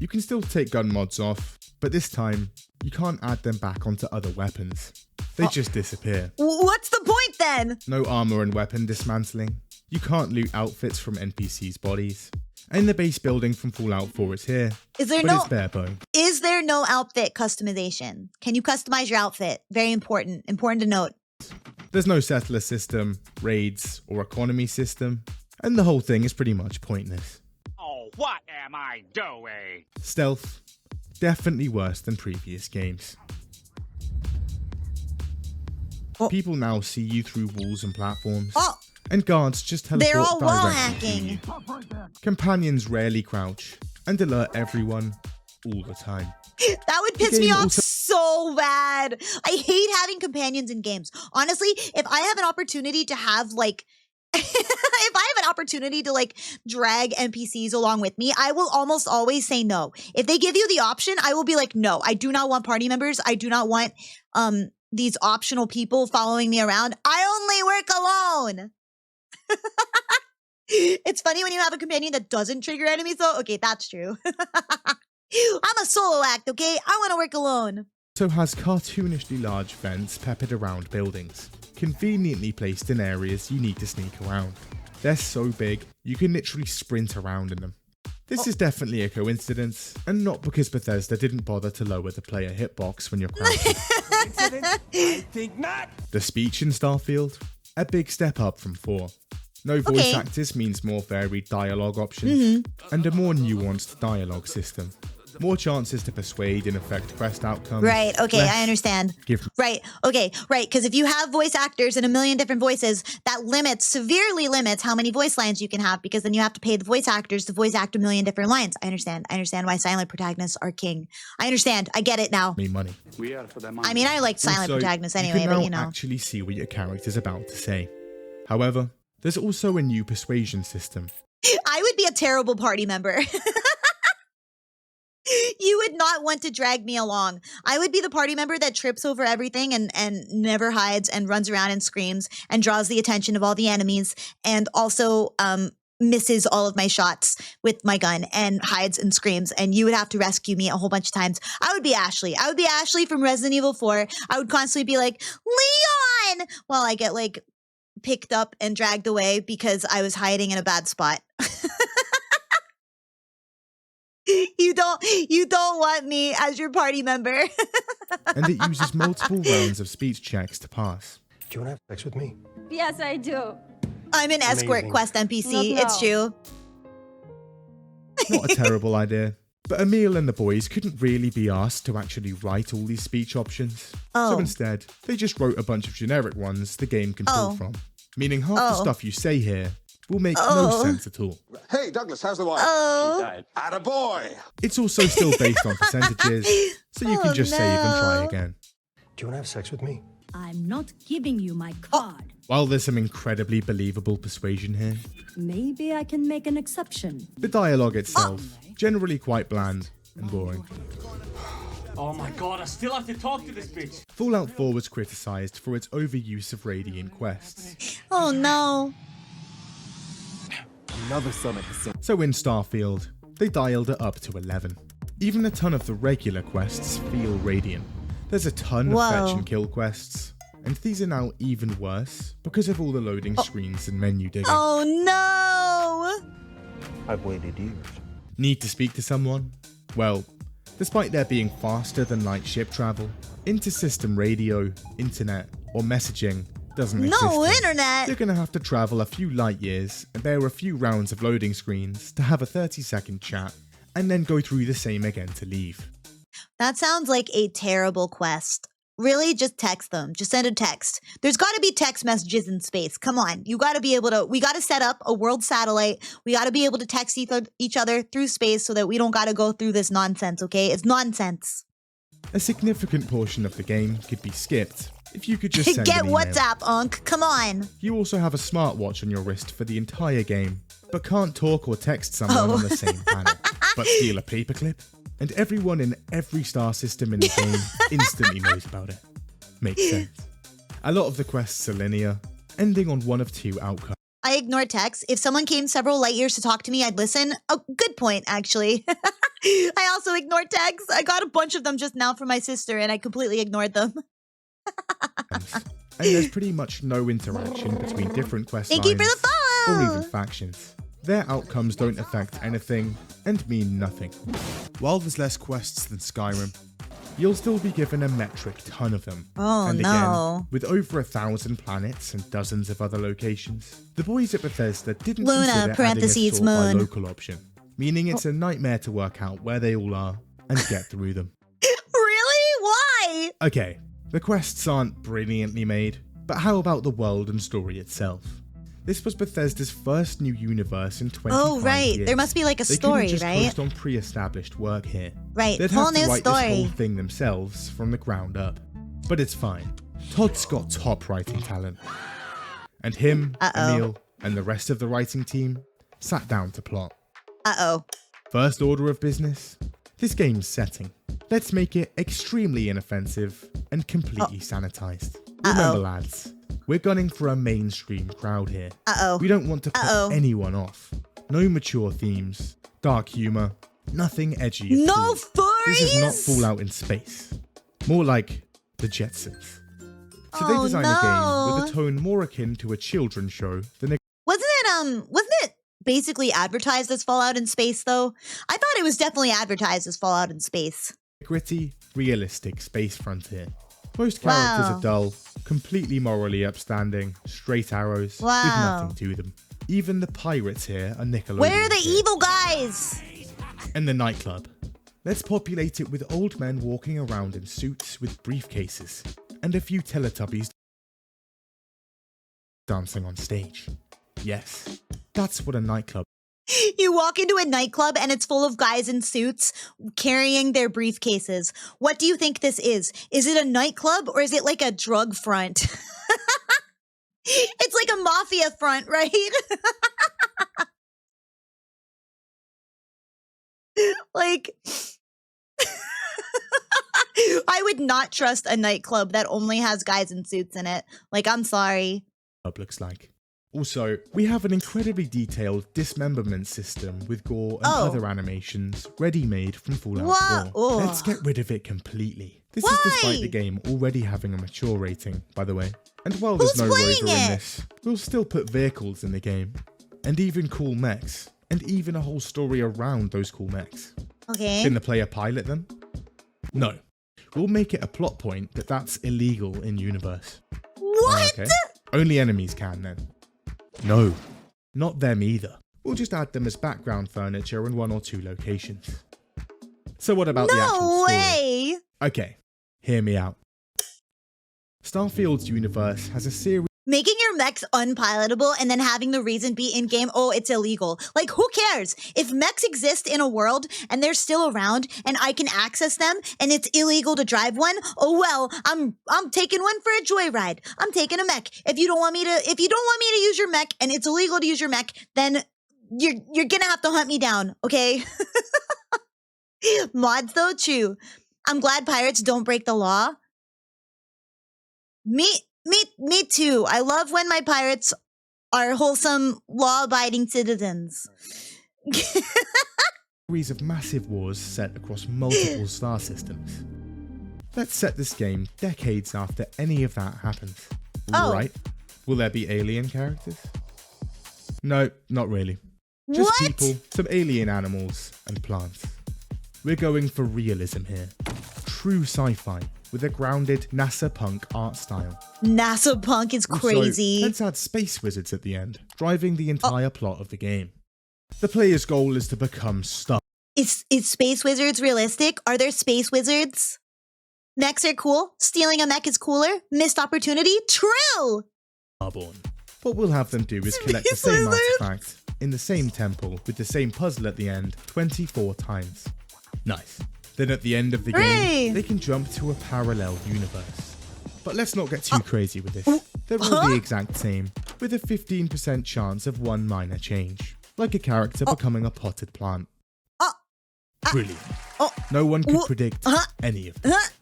You can still take gun mods off, but this time, you can't add them back onto other weapons. They just disappear. What's the point then? No armor and weapon dismantling. You can't loot outfits from NPCs' bodies. And the base building from Fallout 4 is here, Is there but it's bare bone. Is there no outfit customization? Can you customize your outfit? Very important. Important to note. There's no settler system, raids, or economy system, and the whole thing is pretty much pointless. Oh, what am I doing? Stealth, definitely worse than previous games. People now see you through walls and platforms, and guards just teleport They're all wall directly to you. hacking. Companions rarely crouch and alert everyone all the time. That would piss me off so bad. I hate having companions in games. Honestly, if I have an opportunity to have like, if I have an opportunity to like drag NPCs along with me, I will almost always say no. If they give you the option, I will be like, no, I do not want party members. I do not want these optional people following me around. I only work alone. It's funny when you have a companion that doesn't trigger enemies though. Okay, that's true. I'm a solo act, okay? I want to work alone. So has cartoonishly large vents peppered around buildings, conveniently placed in areas you need to sneak around. They're so big, you can literally sprint around in them. This is definitely a coincidence, and not because Bethesda didn't bother to lower the player hitbox when you're crouching. I think not. The speech in Starfield? A big step up from 4. No voice actors means more varied dialogue options, and a more nuanced dialogue system. More chances to persuade and affect quest outcomes. Right, okay, I understand. Right, okay, right, because if you have voice actors in a million different voices, that severely limits how many voice lines you can have, because then you have to pay the voice actors to voice act a million different lines. I understand why silent protagonists are king. I understand, I get it now. Money. We are for that money. I mean, I like silent Also, protagonists anyway, but you know. Actually see what your character's about to say. However, there's also a new persuasion system. I would be a terrible party member. You would not want to drag me along. I would be the party member that trips over everything and never hides and runs around and screams and draws the attention of all the enemies and also misses all of my shots with my gun and hides and screams, and you would have to rescue me a whole bunch of times. I would be Ashley. I would be Ashley from Resident Evil 4. I would constantly be like, Leon! While I get like picked up and dragged away because I was hiding in a bad spot. You don't want me as your party member. And it uses multiple rounds of speech checks to pass. Do you want to have sex with me? Yes, I do. I'm an escort quest NPC. It's true. Not a terrible idea. But Emil and the boys couldn't really be asked to actually write all these speech options. So instead, they just wrote a bunch of generic ones the game can pull from. Meaning half the stuff you say here will make no sense at all. Hey, Douglas, how's the wife? Oh. She died. Attaboy! It's also still based on percentages, so you can just save and try again. Do you want to have sex with me? I'm not giving you my card. While there's some incredibly believable persuasion here, Maybe I can make an exception. the dialogue itself, generally quite bland and boring. Oh my god, I still have to talk to this bitch. Fallout 4 was criticised for its overuse of Radiant quests. Oh no. Another summit. So in Starfield, they dialed it up to 11. Even a ton of the regular quests feel Radiant. There's a ton of fetch and kill quests, and these are now even worse because of all the loading screens and menu digging. Oh no! I've waited years. Need to speak to someone? Well, despite there being faster than light ship travel, inter-system radio, internet, or messaging doesn't exist. No here. internet! You're gonna have to travel a few light years, and there are a few rounds of loading screens to have a 30-second chat, and then go through the same again to leave. That sounds like a terrible quest. Really, just text them. Just send a text. There's got to be text messages in space. Come on. You got to be able to, we got to set up a world satellite. We got to be able to text each other through space so that we don't got to go through this nonsense, okay? It's nonsense. A significant portion of the game could be skipped if you could just send Get an email. WhatsApp, Unc. Come on. You also have a smartwatch on your wrist for the entire game, but can't talk or text someone on the same planet. But steal a paperclip, and everyone in every star system in the game instantly knows about it. Makes sense. A lot of the quests are linear, ending on one of two outcomes. I ignore texts. If someone came several light years to talk to me, I'd listen. Oh, good point, actually. I also ignore texts. I got a bunch of them just now from my sister, and I completely ignored them. And there's pretty much no interaction between different quest Thank lines you for the or follow! even factions. their outcomes don't affect anything and mean nothing. While there's less quests than Skyrim, you'll still be given a metric ton of them. Oh, and no. again, with over 1,000 planets and dozens of other locations, the boys at Bethesda didn't Luna, consider parentheses, adding a sort by moon. local option, meaning it's a nightmare to work out where they all are and get through them. Really? Why? Okay, the quests aren't brilliantly made, but how about the world and story itself? This was Bethesda's first new universe in 25 Oh, right. years. There must be like a They story, couldn't just right? coast on pre-established work here. Right, They'd whole have to new write story. this whole thing themselves from the ground up. But it's fine. Todd's got top writing talent. And him, Emil, and the rest of the writing team sat down to plot. Uh-oh. First order of business, this game's setting. Let's make it extremely inoffensive and completely sanitized. Remember, lads, we're gunning for a mainstream crowd here. We don't want to put anyone off. No mature themes, dark humor, nothing edgy at all. furries! This is not Fallout in space. More like the Jetsons. So they designed a game with a tone more akin to a children's show than a Wasn't it basically advertised as Fallout in Space, though? I thought it was definitely advertised as Fallout in Space. gritty, realistic space frontier. Most characters are dull, completely morally upstanding, straight arrows with nothing to them. Even the pirates here are Nickelodeon. Where are the evil guys? And the nightclub. Let's populate it with old men walking around in suits with briefcases, and a few Teletubbies dancing on stage. Yes, that's what a nightclub. You walk into a nightclub and it's full of guys in suits carrying their briefcases. What do you think this is? Is it a nightclub or is it like a drug front? It's like a mafia front, right? Like, I would not trust a nightclub that only has guys in suits in it. Like, I'm sorry. Looks like. Also, we have an incredibly detailed dismemberment system with gore and other animations ready-made from Fallout 4. Let's get rid of it completely. This is despite the game already having a mature rating, by the way. And while there's no rover in this, we'll still put vehicles in the game. And even cool mechs. And even a whole story around those cool mechs. Okay. Can the player pilot them? No. We'll make it a plot point that that's illegal in universe. What? Okay. Only enemies can then. No, not them either. We'll just add them as background furniture in 1 or 2 locations. So what about the actual story? No way! Okay, hear me out. Starfield's universe has a series. Making your mechs unpilotable and then having the reason be in-game, oh, it's illegal. Like, who cares? If mechs exist in a world and they're still around and I can access them and it's illegal to drive one, oh well, I'm taking one for a joyride. I'm taking a mech. If you don't want me to use your mech and it's illegal to use your mech, then you're gonna have to hunt me down, okay? Mods though, true. I'm glad pirates don't break the law. Me too. I love when my pirates are wholesome, law-abiding citizens. Series of massive wars set across multiple star systems. Let's set this game decades after any of that happens. Right? Will there be alien characters? No, not really. Just people, some alien animals, and plants. We're going for realism here. True sci-fi with a grounded NASA punk art style. NASA punk is crazy. Also, let's add space wizards at the end, driving the entire plot of the game. The player's goal is to become Star. Is space wizards realistic? Are there space wizards? Mechs are cool. Stealing a mech is cooler. Missed opportunity? True! Starborn. What we'll have them do is collect the same artifact in the same temple with the same puzzle at the end 24 times. Nice. Then at the end of the game, they can jump to a parallel universe. But let's not get too crazy with this. They're all the exact same, with a 15% chance of one minor change, like a character becoming a potted plant. Brilliant. No one could predict any of this.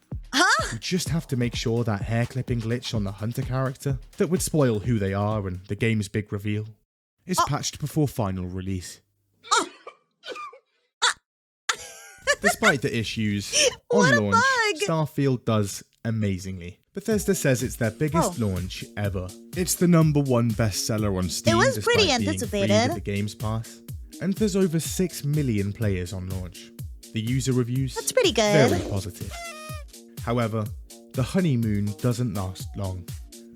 You just have to make sure that hair clipping glitch on the hunter character that would spoil who they are and the game's big reveal is patched before final release. Despite the issues, on launch, Starfield does amazingly. Bethesda says it's their biggest launch ever. It's the #1 bestseller on Steam. It was pretty despite being anticipated. free with the Games Pass. And there's over 6 million players on launch. The user reviews? That's pretty good. Very positive. However, the honeymoon doesn't last long.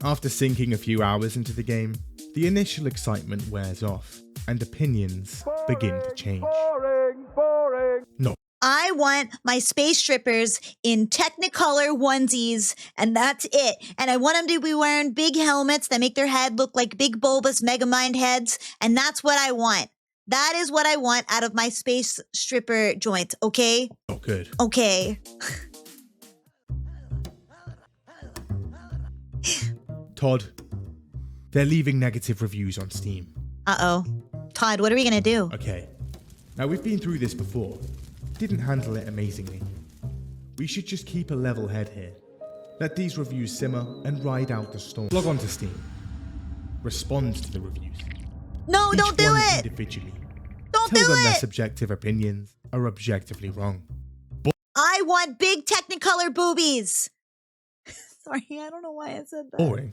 After sinking a few hours into the game, the initial excitement wears off, and opinions begin to change. No. I want my space strippers in Technicolor onesies, and that's it. And I want them to be wearing big helmets that make their head look like big bulbous Megamind heads, and that's what I want. That is what I want out of my space stripper joint, okay? Oh, good. Okay. Todd, they're leaving negative reviews on Steam. Uh-oh. Todd, what are we gonna do? Okay. Now, we've been through this before. Didn't handle it amazingly. We should just keep a level head here. Let these reviews simmer and ride out the storm. Log on to Steam. Respond to the reviews. No, Each don't do one it! Individually. Don't Tell do them their it! subjective opinions are objectively wrong. I want big Technicolor boobies! Sorry, I don't know why I said that. Boring.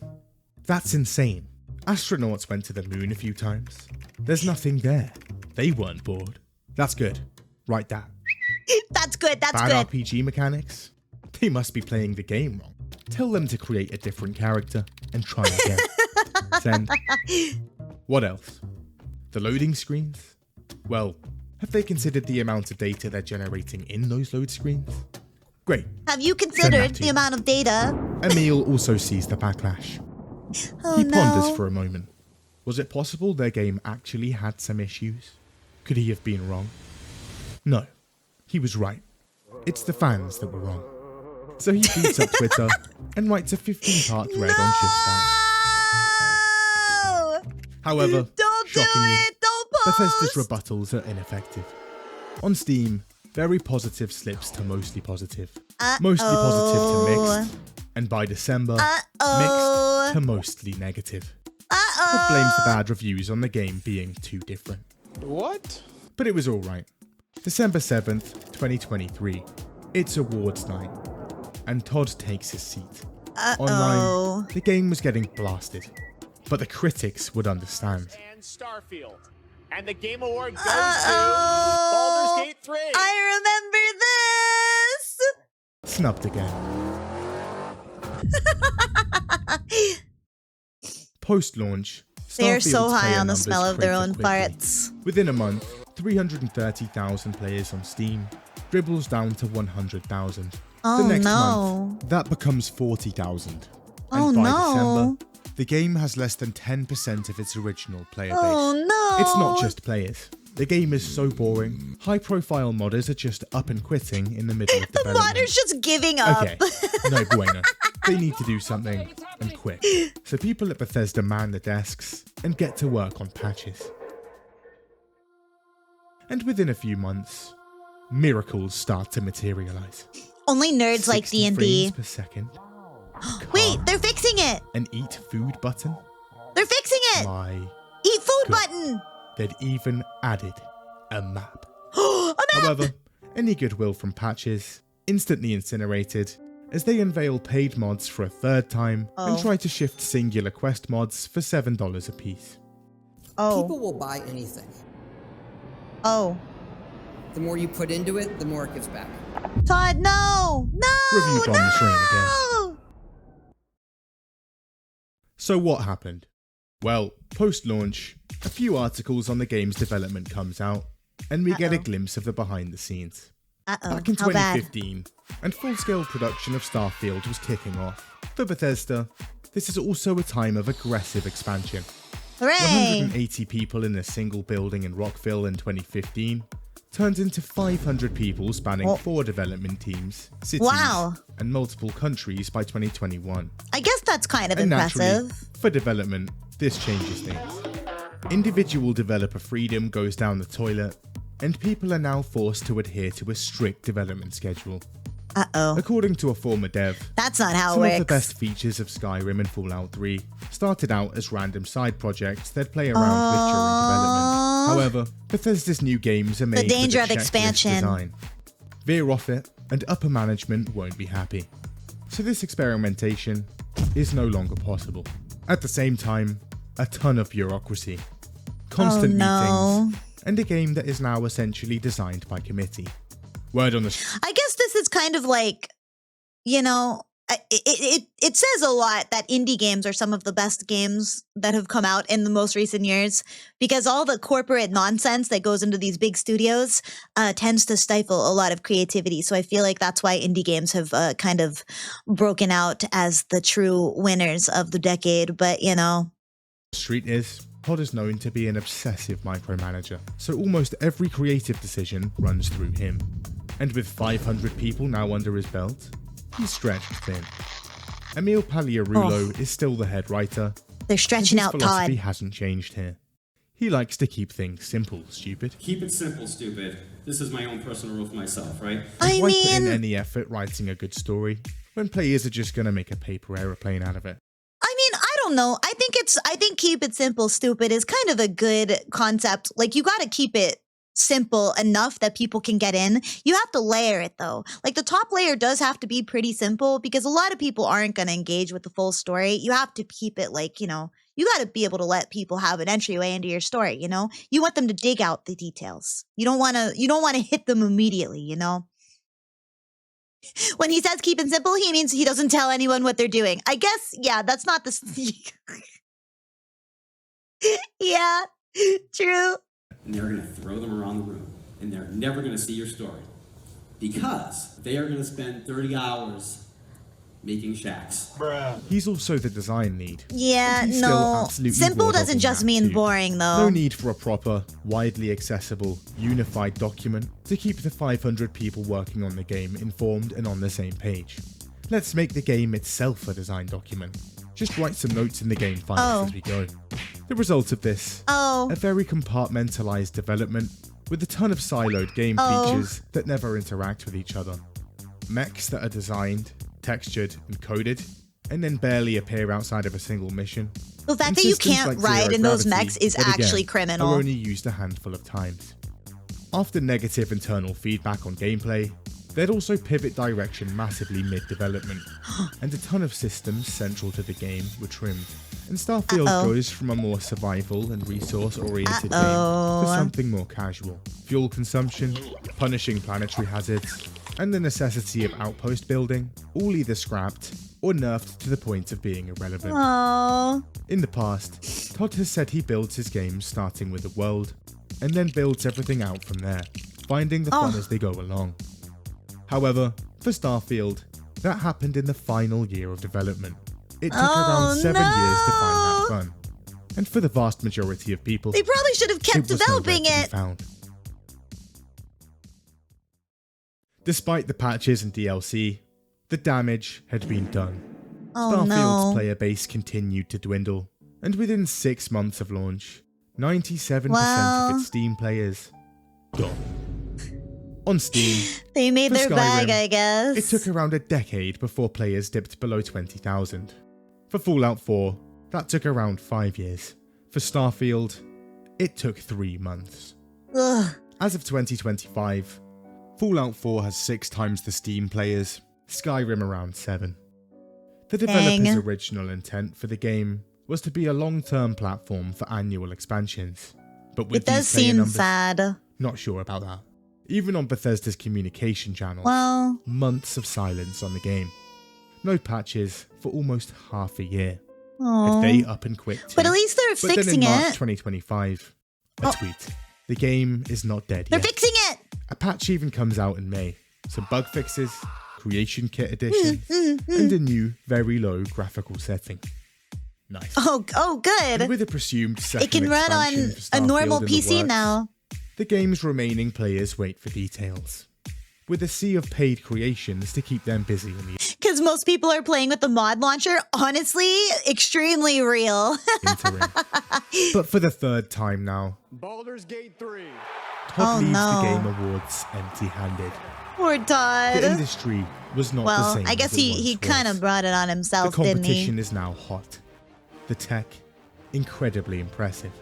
That's insane. Astronauts went to the moon a few times. There's nothing there. They weren't bored. That's good. Write that. That's good, that's Bad good. RPG mechanics? They must be playing the game wrong. Tell them to create a different character and try again. Send. What else? The loading screens? Well, have they considered the amount of data they're generating in those load screens? Great. Have you considered the amount of data? Emil also sees the backlash. Oh, He no. ponders for a moment. Was it possible their game actually had some issues? Could he have been wrong? No. He was right. It's the fans that were wrong. So he beats up Twitter and writes a 15-part thread on just that. However, Don't shockingly, do it! Don't post! Bethesda's rebuttals are ineffective. On Steam, very positive slips to mostly positive. Mostly positive to mixed. And by December, mixed to mostly negative. Todd blames the bad reviews on the game being too different. What? But it was alright. December 7th, 2023. It's awards night. And Todd takes his seat. Online, the game was getting blasted. But the critics would understand. And Starfield. And the Game Award goes to Baldur's Gate 3. I remember this! Snubbed again. Post-launch, They're Starfield's so high player on the numbers smell of their cratered own quickly. farts. Within a month, 330,000 players on Steam dribbles down to 100,000. Oh, the next no. month, that becomes 40,000. Oh, and by no. December, the game has less than 10% of its original player base. Oh, no. It's not just players. The game is so boring. High-profile modders are just up and quitting in the middle of The development. modder's just giving up. Okay, no bueno. They need to do something, and quick. So people at Bethesda man the desks and get to work on patches. And within a few months, miracles start to materialize. Only nerds like 60 D&D. frames per second. Wait, they're fixing it. An eat food button. They're fixing it. My Eat food God. button. They'd even added a map. A map. However, any goodwill from patches instantly incinerated as they unveil paid mods for a third time and try to shift singular quest mods for $7 a piece. People will buy anything. Oh. The more you put into it, the more it gives back. Todd, no. No. Review bombs rain again. No. So what happened? Well, post-launch, a few articles on the game's development comes out, and we get a glimpse of the behind the scenes. Back in How bad? 2015, and full-scale production of Starfield was kicking off. For Bethesda, this is also a time of aggressive expansion. Hooray. 180 people in a single building in Rockville in 2015 turns into 500 people spanning 4 development teams, cities, Wow. and multiple countries by 2021. I guess that's kind of And naturally, impressive. for development, this changes things. Individual developer freedom goes down the toilet, and people are now forced to adhere to a strict development schedule. According to a former dev, That's not how it some works. of the best features of Skyrim and Fallout 3 started out as random side projects they'd play around with during development. However, Bethesda's new games are made danger with a of checklist expansion. design. Veer off it, and upper management won't be happy. So this experimentation is no longer possible. At the same time, a ton of bureaucracy, constant meetings, and a game that is now essentially designed by committee. Word on the I guess this is kind of like, you know, it says a lot that indie games are some of the best games that have come out in the most recent years, because all the corporate nonsense that goes into these big studios tends to stifle a lot of creativity. So I feel like that's why indie games have kind of broken out as the true winners of the decade. But, you know. Street is, Todd is known to be an obsessive micromanager, so almost every creative decision runs through him. And with 500 people now under his belt, he's stretched thin. Emil Pagliarulo is still the head writer. They're stretching out Todd. His philosophy hasn't changed here. He likes to keep things simple, stupid. Keep it simple, stupid. This is my own personal rule for myself, right? Why put in any effort writing a good story when players are just gonna make a paper aeroplane out of it? I mean, I don't know. I think keep it simple, stupid is kind of a good concept. Like, you gotta keep it simple enough that people can get in. You have to layer it though. Like, the top layer does have to be pretty simple because a lot of people aren't going to engage with the full story. You have to keep it like, you know, you got to be able to let people have an entryway into your story, you know? You want them to dig out the details. You don't want to hit them immediately, you know? When he says keep it simple, he means he doesn't tell anyone what they're doing. I guess, yeah, that's not the yeah, true. And they're going to throw them around the room, and they're never going to see your story because they are going to spend 30 hours making shacks. Bruh. He's also the design lead. Yeah, no. Simple doesn't just mean boring, though. No need for a proper, widely accessible, unified document to keep the 500 people working on the game informed and on the same page. Let's make the game itself a design document. Just write some notes in the game files as we go. The result of this, a very compartmentalized development with a ton of siloed game features that never interact with each other. Mechs that are designed, textured, and coded, and then barely appear outside of a single mission. The fact that you can't ride in those mechs is actually criminal. Are only used a handful of times. After negative internal feedback on gameplay, they'd also pivot direction massively mid-development, and a ton of systems central to the game were trimmed. And Starfield goes from a more survival and resource-oriented game to something more casual. Fuel consumption, punishing planetary hazards, and the necessity of outpost building, all either scrapped or nerfed to the point of being irrelevant. In the past, Todd has said he builds his games starting with a world, and then builds everything out from there, finding the fun as they go along. However, for Starfield, that happened in the final year of development. It took around 7 years to find that fun. And for the vast majority of people, they probably should have kept developing it. Despite the patches and DLC, the damage had been done. Starfield's player base continued to dwindle, and within 6 months of launch, 97% of its Steam players gone. On Steam, they made their Skyrim, bag, I guess. It took around a decade before players dipped below 20,000. For Fallout 4, that took around 5 years. For Starfield, it took 3 months. As of 2025, Fallout 4 has 6 times the Steam players, Skyrim around 7. The developer's original intent for the game was to be a long-term platform for annual expansions. But with it does seem sad. Not sure about that. Even on Bethesda's communication channels, months of silence on the game. No patches for almost half a year. A day up and quit too. But at least they're fixing then in it. March 2025, a tweet. The game is not dead They're yet. fixing it! A patch even comes out in May. Some bug fixes, creation kit additions, and a new, very low graphical setting. Nice. Oh, good. And with a presumed second it can run on a normal PC now. The game's remaining players wait for details, with a sea of paid creations to keep them busy in the because most people are playing with the mod launcher. Honestly, extremely real. interim. But for the third time now, Baldur's Gate 3. Todd leaves the Game Awards empty-handed. Poor Todd. The industry was not the same. I guess he kind of brought it on himself, the didn't he? competition is now hot. The tech, incredibly impressive.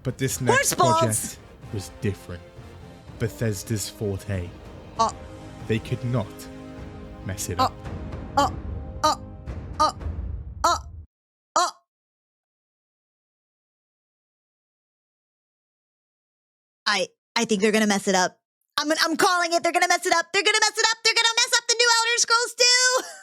But this next project was different. Bethesda's forte. They could not mess it up. Oh, oh, oh, oh, oh. I think they're gonna mess it up. I'm calling it. They're gonna mess it up. They're gonna mess it up. They're gonna mess up the new Elder Scrolls 2.